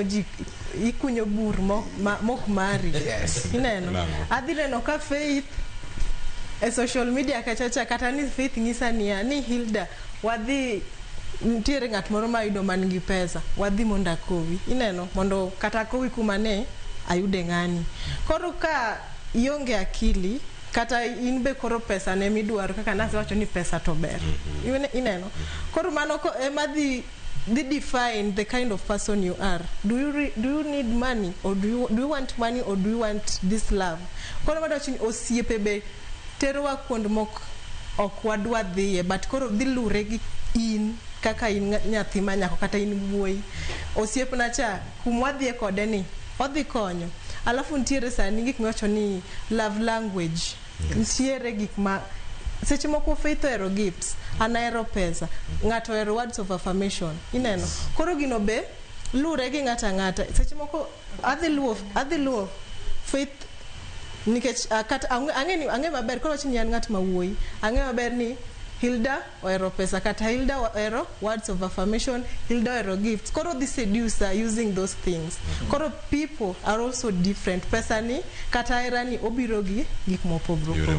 ikunyo bur mok mari. Ineno. Adhi neno ka Faith e social media kachacha kata ni Faith ngisa ni Hilda wadhi ntiere ng'at moro ma yudo man gi pesa wadhi monda kowi. Ineno mondo kata kowi kumane ayude ng'ani. Koro ka ionge akili kata in be koro pesa ne midwaro kaka nasewacho ni pesa to ber. Ineno. Koro mano ko ema dhi define the kind of person you are. Do you need money or do you want money or do you want this love? Koro madacho ni osiepe be terowa kuond mok ok wadwa dhiye but koro dhi lure gi in kaka in nyathi manyako kata in wuoyi. Osiepna cha kumwadhie kode ni odhi konyo. Alafu ntiere sani gik miwacho ni love language. Ntiere gik ma seche moko Faith ero gifts, anaero pesa, ng'ato ero words of affirmation. Ineno. Koro gino be lure gi ng'ata. Seche moko adhi luo Faith nikech kata ang'e maber koro chini an ng'at ma wuoyi. Ang'e maber ni Hilda oero pesa kata Hilda oero words of affirmation, Hilda oero gifts. Koro the seducer using those things. Koro people are also different. Pesa ni kata era ni obiro gi gik mopogore.